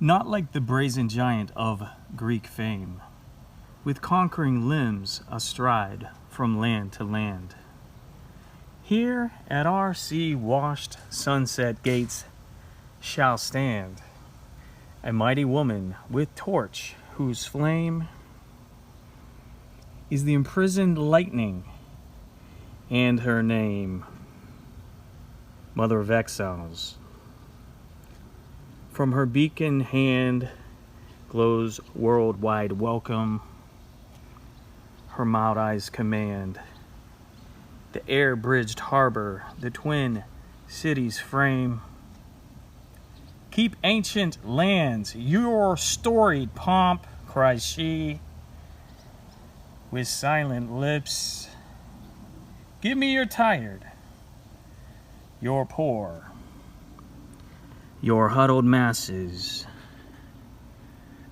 Not like the brazen giant of Greek fame, with conquering limbs astride from land to land. Here at our sea-washed sunset gates shall stand a mighty woman with torch whose flame is the imprisoned lightning, and her name, Mother of Exiles. From her beacon hand glows worldwide welcome. Her mild eyes command the air-bridged harbor, the twin cities frame. Keep ancient lands your storied pomp, cries she, with silent lips. Give me your tired, your poor, your huddled masses,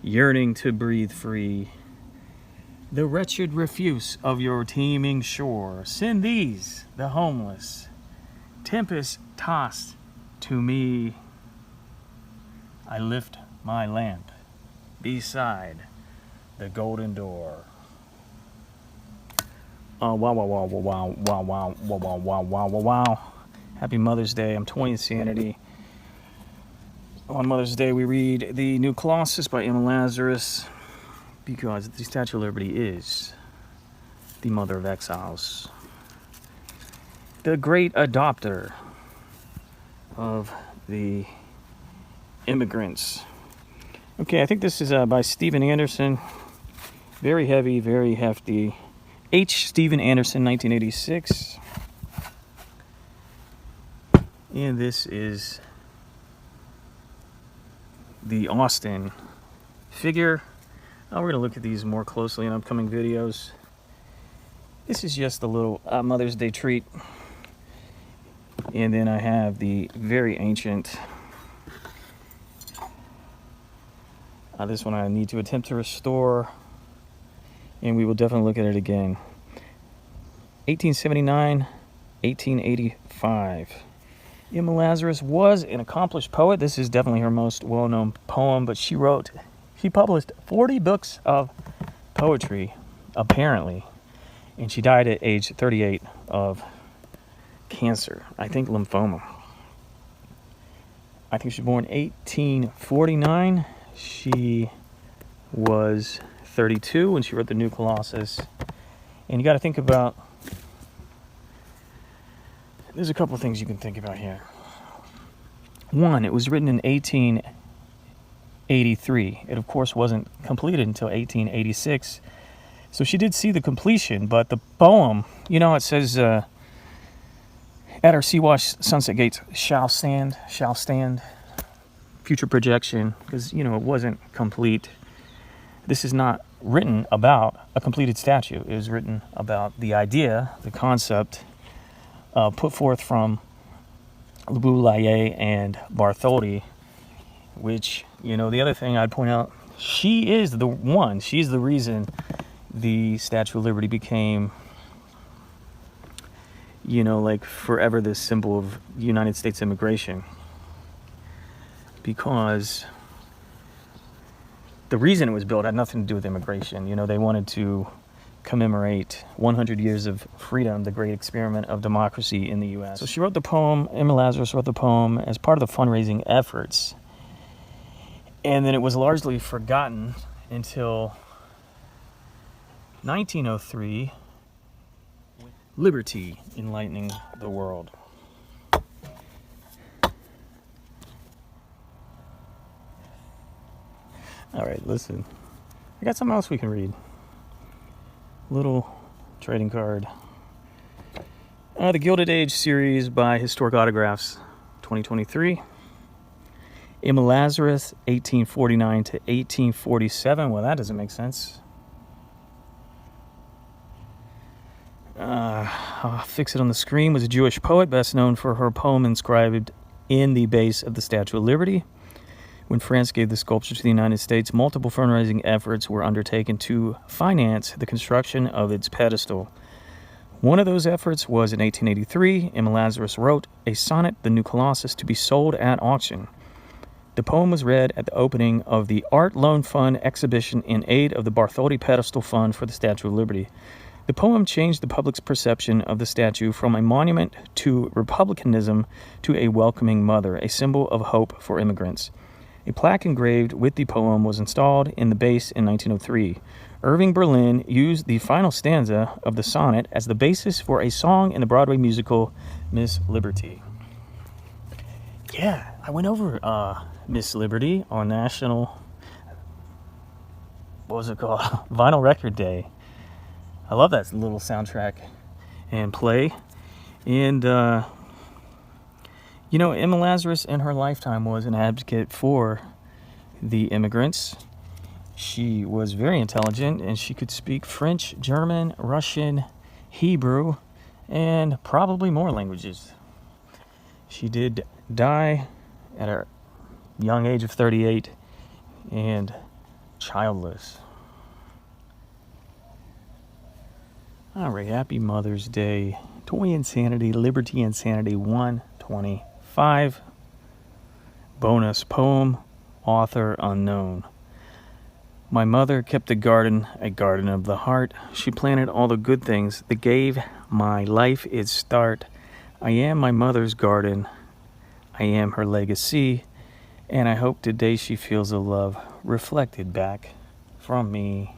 yearning to breathe free. The wretched refuse of your teeming shore. Send these, the homeless, tempest-tossed, to me. I lift my lamp beside the golden door. Oh, wow, wow, wow, wow, wow, wow, wow, wow, wow, wow, wow, wow. Happy Mother's Day. I'm 20 Insanity. On Mother's Day, we read the new Colossus by Emma Lazarus, because the Statue of Liberty is the Mother of Exiles, the great adopter of the immigrants. Okay, I think this is by Steven Anderson. Very heavy, very hefty. H. Steven Anderson, 1986. And this is the Austin figure. We're going to look at these more closely in upcoming videos. This is just a little Mother's Day treat. And then I have the very ancient. This one I need to attempt to restore. And we will definitely look at it again. 1879, 1885. Emma Lazarus was an accomplished poet. This is definitely her most well-known poem, but she published 40 books of poetry, apparently, and she died at age 38 of cancer, I think lymphoma. I think she was born 1849. She was 32 when she wrote the new Colossus. And you got to think about, there's a couple of things you can think about here. One, it was written in 1883. It, of course, wasn't completed until 1886. So she did see the completion, but the poem, it says, at our sea-washed sunset gates shall stand, future projection, because, it wasn't complete. This is not written about a completed statue. It was written about the idea, the concept, put forth from Le Boulaye and Bartholdi, which, the other thing I'd point out, she's the reason the Statue of Liberty became, forever this symbol of United States immigration. Because the reason it was built had nothing to do with immigration. They wanted to commemorate 100 years of freedom, the great experiment of democracy in the U.S. So she wrote the poem, Emma Lazarus wrote the poem as part of the fundraising efforts. And then it was largely forgotten until 1903, Liberty Enlightening the World. All right, listen. I got something else we can read. Little trading card. The Gilded Age series by Historic Autographs, 2023. Emma Lazarus, 1849 to 1847. Well, that doesn't make sense. I'll fix it on the screen. Was a Jewish poet, best known for her poem inscribed in the base of the Statue of Liberty. When France gave the sculpture to the United States, multiple fundraising efforts were undertaken to finance the construction of its pedestal. One of those efforts was in 1883. Emma Lazarus wrote a sonnet, The New Colossus, to be sold at auction. The poem was read at the opening of the Art Loan Fund exhibition in aid of the Bartholdi Pedestal Fund for the Statue of Liberty. The poem changed the public's perception of the statue from a monument to republicanism to a welcoming mother, a symbol of hope for immigrants. A plaque engraved with the poem was installed in the base in 1903. Irving Berlin used the final stanza of the sonnet as the basis for a song in the Broadway musical Miss Liberty. Yeah, I went over Miss Liberty on National, what was it called? Vinyl Record Day. I love that little soundtrack and play. And, Emma Lazarus in her lifetime was an advocate for the immigrants. She was very intelligent, and she could speak French, German, Russian, Hebrew, and probably more languages. She did die at a young age of 38 and childless. All right, happy Mother's Day. Toy Insanity, Liberty Insanity 125. Bonus poem, author unknown. My mother kept a garden of the heart. She planted all the good things that gave my life its start. I am my mother's garden. I am her legacy. And I hope today she feels the love reflected back from me.